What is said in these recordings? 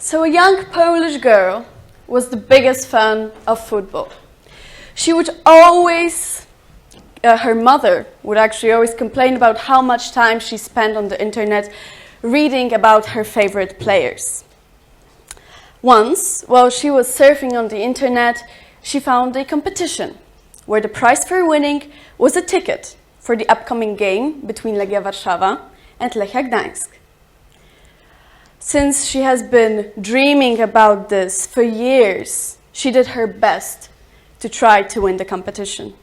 So a young Polish girl was the biggest fan of football. She would always, her mother would actually always complain about how much time she spent on the internet reading about her favorite players. Once, while she was surfing on the internet, she found a competition where the prize for winning was a ticket for the upcoming game between Legia Warszawa and Lechia Gdańsk. Since she has been dreaming about this for years, she did her best to try to win the competition.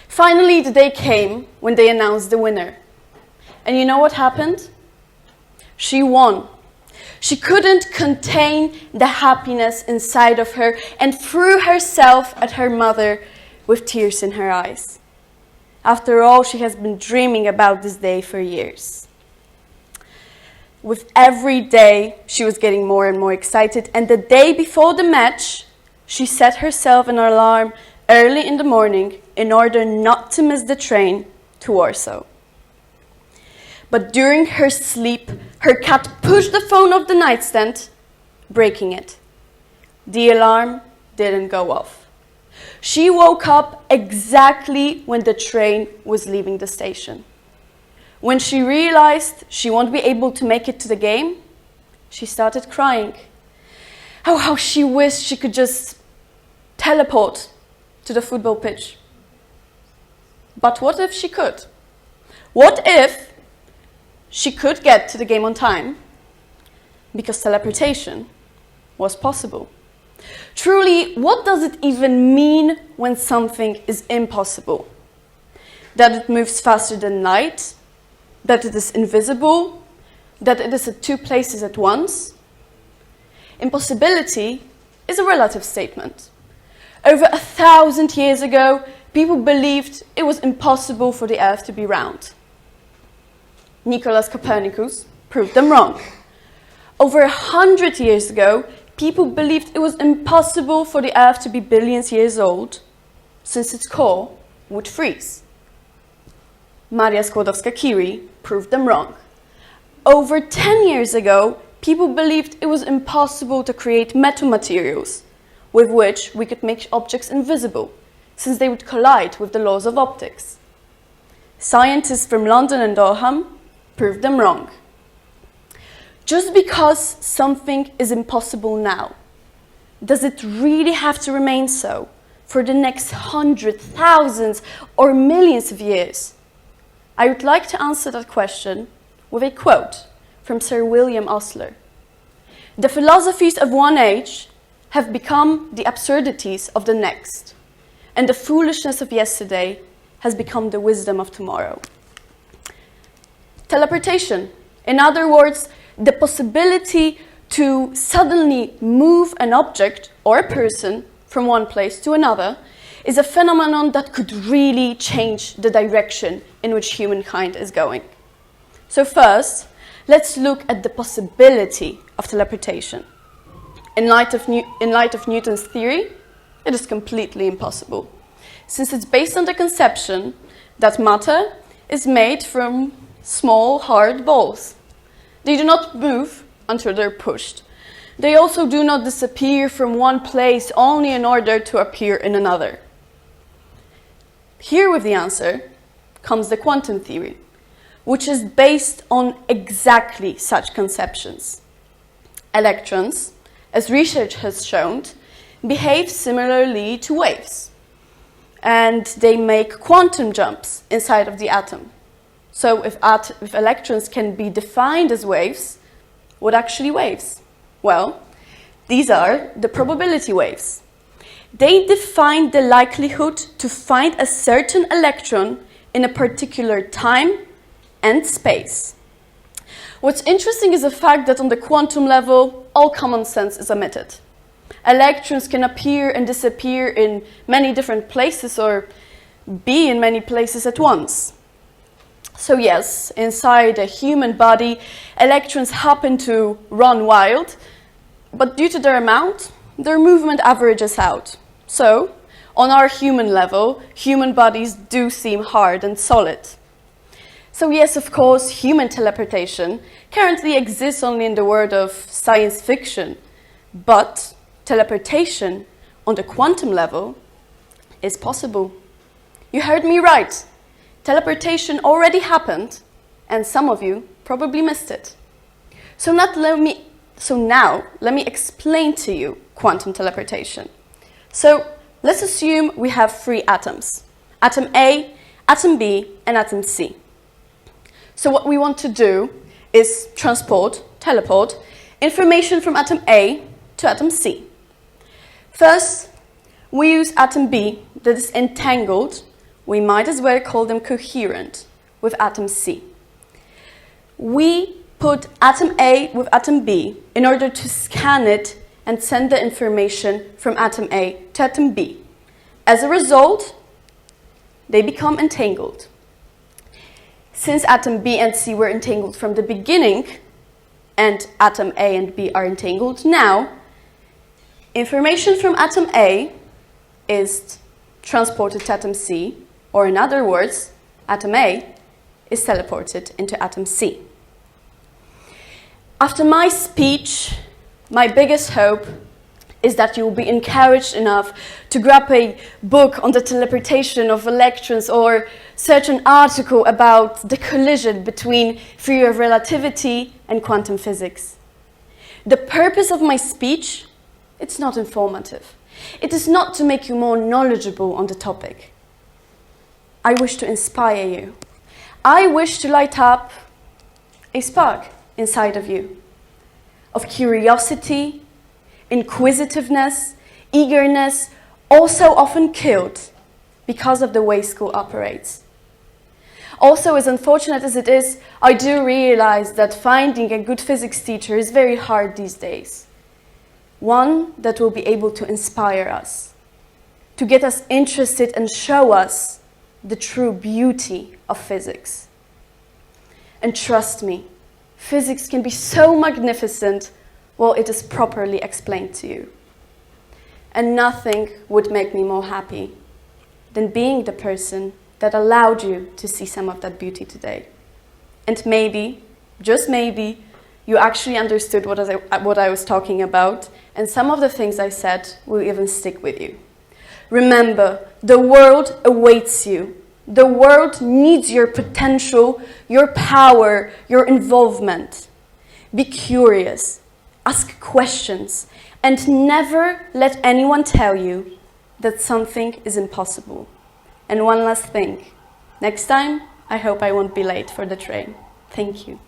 Finally, the day came when they announced the winner. And you know what happened? She won. She couldn't contain the happiness inside of her and threw herself at her mother with tears in her eyes. After all, she has been dreaming about this day for years. With every day, she was getting more and more excited, and the day before the match, she set herself an alarm early in the morning in order not to miss the train to Warsaw. But during her sleep, her cat pushed the phone off the nightstand, breaking it. The alarm didn't go off. She woke up exactly when the train was leaving the station. When she realized she won't be able to make it to the game, she started crying. Oh, how she wished she could just teleport to the football pitch. But what if she could? What if she could get to the game on time? Because teleportation was possible. Truly, what does it even mean when something is impossible? That it moves faster than light? That it is invisible? That it is at two places at once? Impossibility is a relative statement. Over 1,000 years ago, people believed it was impossible for the Earth to be round. Nicholas Copernicus proved them wrong. Over 100 years ago, people believed it was impossible for the Earth to be billions years old, since its core would freeze. Maria Skłodowska-Curie proved them wrong. Over 10 years ago, people believed it was impossible to create metamaterials with which we could make objects invisible, since they would collide with the laws of optics. Scientists from London and Durham proved them wrong. Just because something is impossible now, does it really have to remain so for the next hundreds, thousands, or millions of years? I would like to answer that question with a quote from Sir William Osler. The philosophies of one age have become the absurdities of the next, and the foolishness of yesterday has become the wisdom of tomorrow. Teleportation, in other words, the possibility to suddenly move an object or a person from one place to another, is a phenomenon that could really change the direction in which humankind is going. So first, let's look at the possibility of teleportation. In light of Newton's theory, it is completely impossible, since it's based on the conception that matter is made from small, hard balls. They do not move until they're pushed. They also do not disappear from one place only in order to appear in another. Here with the answer comes the quantum theory, which is based on exactly such conceptions. Electrons, as research has shown, behave similarly to waves, and they make quantum jumps inside of the atom. So if electrons can be defined as waves, what actually waves? Well, these are the probability waves. They define the likelihood to find a certain electron in a particular time and space. What's interesting is the fact that on the quantum level, all common sense is omitted. Electrons can appear and disappear in many different places or be in many places at once. So yes, inside a human body, electrons happen to run wild, but due to their amount, their movement averages out. So, on our human level, human bodies do seem hard and solid. So yes, of course, human teleportation currently exists only in the world of science fiction, but teleportation on the quantum level is possible. You heard me right. Teleportation already happened, and some of you probably missed it. So now let me explain to you quantum teleportation. So let's assume we have 3 atoms: atom A, atom B, and atom C. So what we want to do is teleport information from atom A to atom C. First, we use atom B that is entangled. We might as well call them coherent with atom C. We put atom A with atom B in order to scan it and send the information from atom A to atom B. As a result, they become entangled. Since atom B and C were entangled from the beginning, and atom A and B are entangled now, information from atom A is transported to atom C, or in other words, atom A is teleported into atom C. After my speech, my biggest hope is that you will be encouraged enough to grab a book on the teleportation of electrons or search an article about the collision between theory of relativity and quantum physics. The purpose of my speech, it's not informative. It is not to make you more knowledgeable on the topic. I wish to inspire you. I wish to light up a spark inside of you of curiosity, inquisitiveness, eagerness, also often killed because of the way school operates. Also, as unfortunate as it is, I do realize that finding a good physics teacher is very hard these days. One that will be able to inspire us, to get us interested and show us the true beauty of physics. And trust me, physics can be so magnificent while it is properly explained to you. And nothing would make me more happy than being the person that allowed you to see some of that beauty today. And maybe, just maybe, you actually understood what I was talking about, and some of the things I said will even stick with you. Remember, the world awaits you. The world needs your potential, your power, your involvement. Be curious, ask questions, and never let anyone tell you that something is impossible. And one last thing, next time, I hope I won't be late for the train. Thank you.